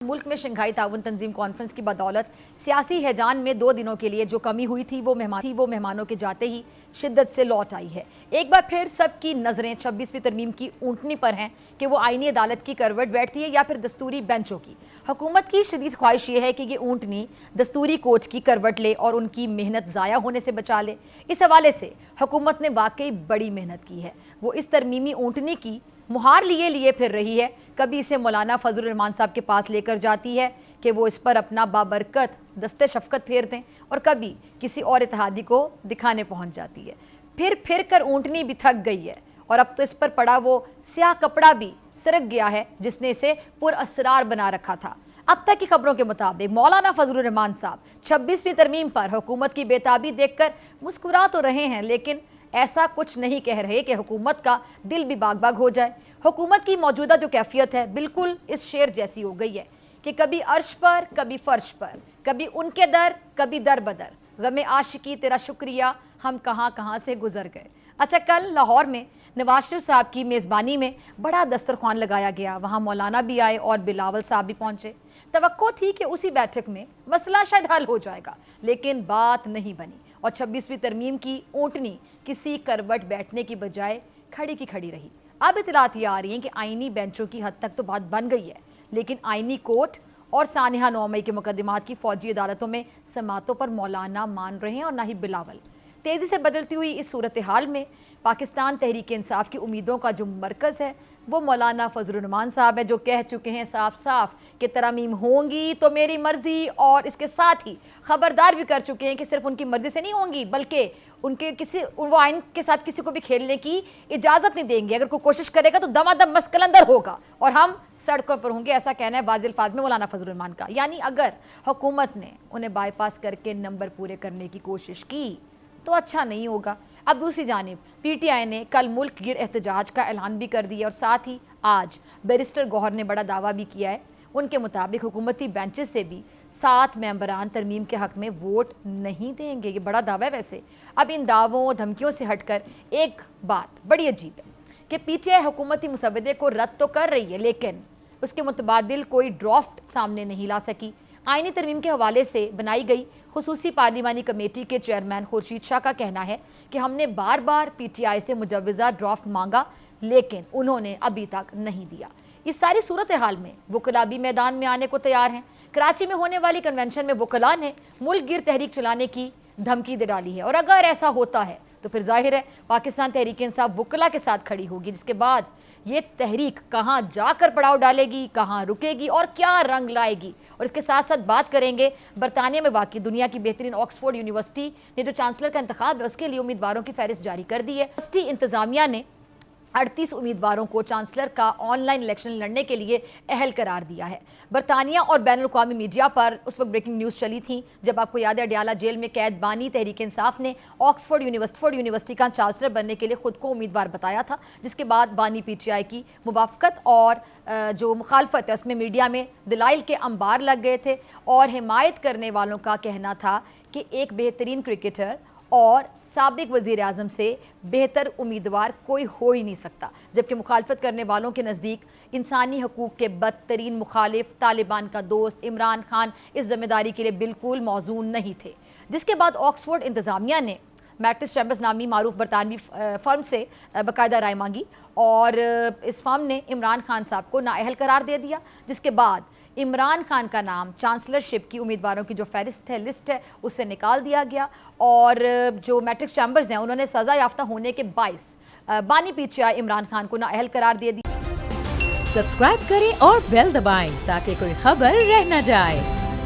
मुल्क में शंघाई ताउन तंजीम कॉन्फ्रेंस की बदौलत सियासी हैजान में 2 दिनों के लिए जो कमी हुई थी वो मेहमानों के जाते ही शिद्दत से लौट आई है। एक बार फिर सबकी नज़रें 26वीं तरमीम की ऊँटनी पर हैं कि वो आईनी अदालत की करवट बैठती है या फिर दस्तूरी बेंचों की। हुकूमत की शदीद ख्वाहिश ये है कि ये ऊँटनी दस्तूरी कोर्ट की करवट ले और उनकी मेहनत ज़ाया होने से बचा ले। इस हवाले से हुकूमत ने वाकई बड़ी मेहनत की है। वो इस तरमीमी ऊँटनी की मुहार लिए फिर रही है। कभी इसे मौलाना फजल रहमान साहब के पास लेकर जाती है कि वो इस पर अपना बाबरकत दस्ते शफकत फेर दें, और कभी किसी और इत्तेहादी को दिखाने पहुंच जाती है। फिर कर ऊँटनी भी थक गई है और अब तो इस पर पड़ा वो स्याह कपड़ा भी सरक गया है जिसने इसे पुरअसरार बना रखा था। अब तक की खबरों के मुताबिक मौलाना फजल रहमान साहब 26वीं तरमीम पर हुकूमत की बेताबी देखकर मुस्कुरा तो रहे हैं, लेकिन ऐसा कुछ नहीं कह रहे कि हुकूमत का दिल भी बाग बाग हो जाए। हुकूमत की मौजूदा जो कैफियत है बिल्कुल इस शेर जैसी हो गई है कि कभी अर्श पर, कभी फर्श पर, कभी उनके दर, कभी दर बदर, गमे आशिकी तेरा शुक्रिया हम कहाँ कहाँ से गुजर गए। अच्छा, कल लाहौर में नवाज शरीफ साहब की मेज़बानी में बड़ा दस्तरखान लगाया गया। वहाँ मौलाना भी आए और बिलावल साहब भी पहुँचे। तवक्को थी कि उसी बैठक में मसला शायद हल हो जाएगा, लेकिन बात नहीं बनी और 26वीं तरमीम की ऊँटनी किसी करवट बैठने की बजाय खड़ी की खड़ी रही। अब इतलात ये आ रही हैं कि आईनी बेंचों की हद तक तो बात बन गई है, लेकिन आईनी कोर्ट और सानिहा 9 मई के मुकदमात की फौजी अदालतों में समातों पर मौलाना मान रहे हैं और ना ही बिलावल। तेज़ी से बदलती हुई इस सूरत हाल में पाकिस्तान तहरीक इंसाफ की उम्मीदों का जो मरकज़ है वो मौलाना फजल रहमान साहब है, जो कह चुके हैं साफ साफ कि तरमीम होंगी तो मेरी मर्ज़ी, और इसके साथ ही ख़बरदार भी कर चुके हैं कि सिर्फ उनकी मर्ज़ी से नहीं होंगी बल्कि वो आइन के साथ किसी को भी खेलने की इजाज़त नहीं देंगे। अगर कोई कोशिश करेगा तो दमादम मस्कलंदर होगा और हम सड़कों पर होंगे। ऐसा कहना है वाज़िल अल्फाज में मौलाना फजल रहमान का। यानी अगर हुकूमत ने उन्हें बाईपास करके नंबर पूरे करने की कोशिश की तो अच्छा नहीं होगा। अब दूसरी जानिब पीटीआई ने कल मुल्क गिर एहतजाज का ऐलान भी कर दिया और साथ ही आज बैरिस्टर गौहर ने बड़ा दावा भी किया है। उनके मुताबिक हुकूमती बेंचेस से भी 7 मेंबरान तरमीम के हक़ में वोट नहीं देंगे। ये बड़ा दावा है। वैसे अब इन दावों धमकियों से हटकर एक बात बड़ी अजीब है कि पीटीआई हुकूमती मुसवदे को रद्द तो कर रही है, लेकिन उसके मुतबादिल कोई ड्राफ्ट सामने नहीं ला सकी। आईनी तरमीम के हवाले से बनाई गई खुसूसी पार्लिमानी कमेटी के चेयरमैन खुर्शीद शाह का कहना है कि हमने बार बार पीटीआई से मुजव्वज़ा ड्राफ्ट मांगा, लेकिन उन्होंने अभी तक नहीं दिया। इस सारी सूरत हाल में वकला भी मैदान में आने को तैयार हैं। कराची में होने वाली कन्वेंशन में वकला ने मुल्क गिर तहरीक चलाने की धमकी दे डाली है, और अगर ऐसा होता है तो फिर जाहिर है पाकिस्तान तहरीक इंसाफ वकला के साथ खड़ी होगी, जिसके बाद ये तहरीक कहाँ जाकर पड़ाव डालेगी, कहाँ रुकेगी और क्या रंग लाएगी। और इसके साथ साथ बात करेंगे बरतानिया में वाक़ई दुनिया की बेहतरीन ऑक्सफोर्ड यूनिवर्सिटी ने जो चांसलर का इंतखाब है उसके लिए उम्मीदवारों की फहरिस्त जारी कर दी है। यूनिवर्सिटी इंतज़ामिया ने 38 उम्मीदवारों को चांसलर का ऑनलाइन इलेक्शन लड़ने के लिए अहल करार दिया है। बरतानिया और बैनुल अक़वामी मीडिया पर उस वक्त ब्रेकिंग न्यूज़ चली थी जब आपको याद है अडयाला जेल में कैद बानी तहरीक इंसाफ ने ऑक्सफोर्ड यूनिवर्सिटी का चांसलर बनने के लिए खुद को उम्मीदवार बताया था, जिसके बाद बानी पीटीआई की मुवाफ़क़त और जो मुखालफत है उसमें मीडिया में दलाइल के अंबार लग गए थे और हिमायत करने वालों का कहना था कि एक बेहतरीन क्रिकेटर और साबिक वज़ीर आज़म से बेहतर उम्मीदवार कोई हो ही नहीं सकता, जबकि मुखालफत करने वालों के नज़दीक इंसानी हकूक़ के बदतरीन मुखालिफ तालिबान का दोस्त इमरान खान इस ज़िम्मेदारी के लिए बिल्कुल मौजून नहीं थे। जिसके बाद ऑक्सफोर्ड इंतज़ामिया ने मैट्रिक्स चैम्बर्स नामी मारूफ बरतानवी फर्म से बाकायदा राय मांगी और इस फर्म ने इमरान खान साहब को नाअहल करार दे दिया, जिसके बाद इमरान खान का नाम चांसलरशिप की उम्मीदवारों की जो फहरिस्त है, लिस्ट है, उससे निकाल दिया गया और जो मैट्रिक्स चैम्बर्स हैं उन्होंने सज़ा याफ्ता होने के बाइस बानी पीटीआई इमरान खान को नाअहल करार दे दिया। सब्सक्राइब करें और बेल दबाएं ताकि कोई खबर रह न जाए।